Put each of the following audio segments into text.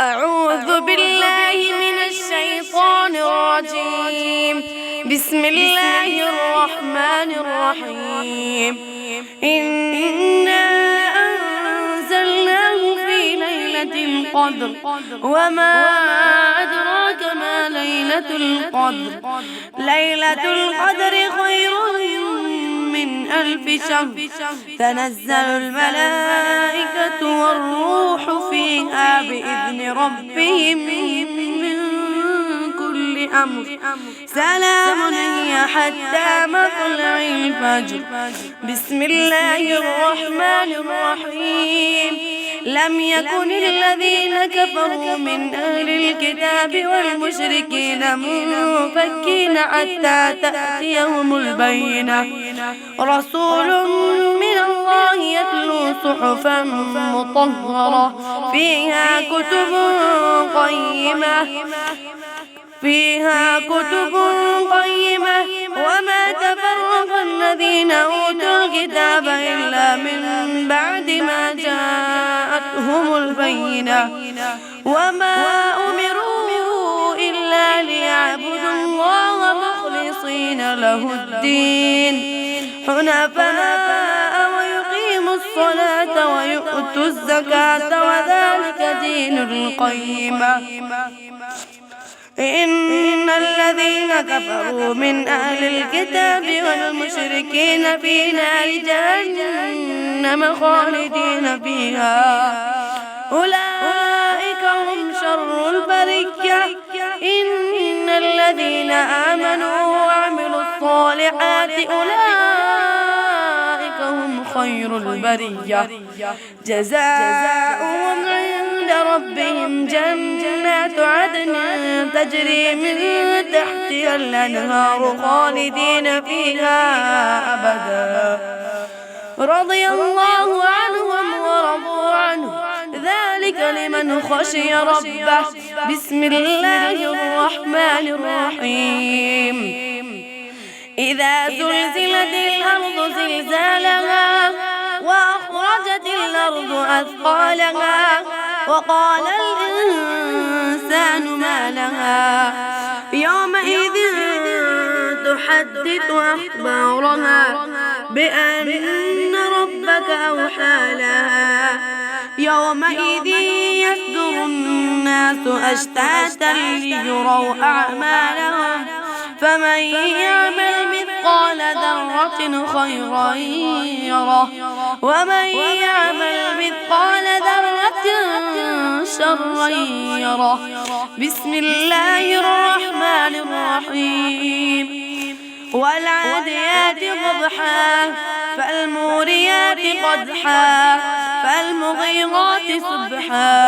أعوذ بالله من الشيطان الرجيم. بسم الله الرحمن الرحيم. إنا أنزلناه في ليلة القدر وما أدراك ما ليلة القدر. ليلة القدر خير من 1000 شهر. تنزل الملائكة والروح فيها بإذن ربهم من كل أمر. سلام هي حتى مطلع الفجر. بسم الله الرحمن الرحيم. لم يكن الذين كفروا من أهل الكتاب والمشركين منفكين حتى تأتيهم البينة. رسول من الله يتلو صحفا مطهرة فيها كتب قيمة وما تفرق الذين أوتوا الكتاب إلا من بعد ما جاءتهم البينة. وما أمروا إلا ليعبدوا الله مخلصين له الدين حنفاء ويقيموا الصلاة ويؤتوا الزكاة وذلك دين القيمة. إن الذين كفروا من أهل الكتاب والمشركين في نار جهنم خالدين فيها أولئك هم شر البرية. إن الذين آمنوا وعملوا الصالحات أولئك هم خير البرية. جزاؤهم عند ربهم جنات عدن تجري من تحتها الأنهار خالدين فيها أبدا. رضي الله عنهم ورضوا عنه ذلك لمن خشي ربه. بسم الله الرحمن الرحيم. إذا زلزلت الأرض زلزالها وأخرجت الأرض أثقالها وقال الإنسان ما لها يومئذ تحدث أخبارها بأن ربك أوحى لها. يومئذ يصدر الناس أشتاتا ليروا أعمالهم فمن يعمل مثقال ذرة خيرا يره ومن يعمل مثقال ذرة شرا يره. بسم الله الرحمن الرحيم. والعاديات ضبحا فالموريات قدحا فالمغيرات صبحا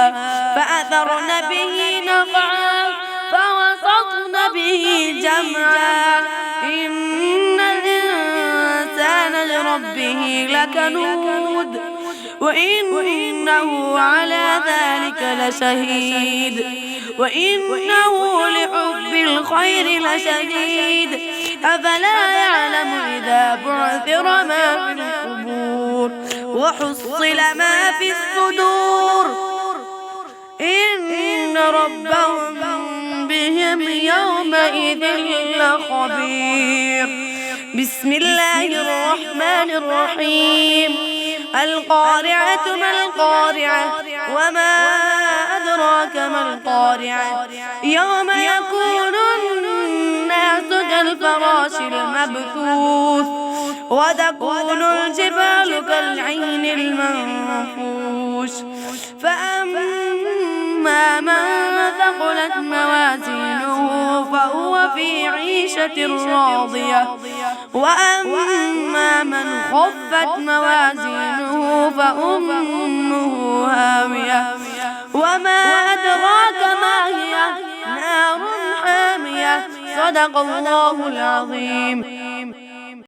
فأثرن به نقعا فوسطن به جمعا. إن الإنسان لربه لكنود وإنه على ذلك لشهيد وإنه لحب الخير لشديد. أفلا يعلم إذا بعثر ما في القبور وحصل ما في الصدور إن ربهم بهم يومئذ لخبير. بسم الله الرحمن الرحيم. القارعة ما القارعة وما أدراك ما القارعة. يوم يكون الناس كالفراش المبثوث وتكون الجبال كالعين المنفوش. فأما من ثقلت موازينه فهو في عيشة راضية وأما من خفت موازينه فأمه هاوية. وما أدراك ما هي نار حامية. صدق الله العظيم.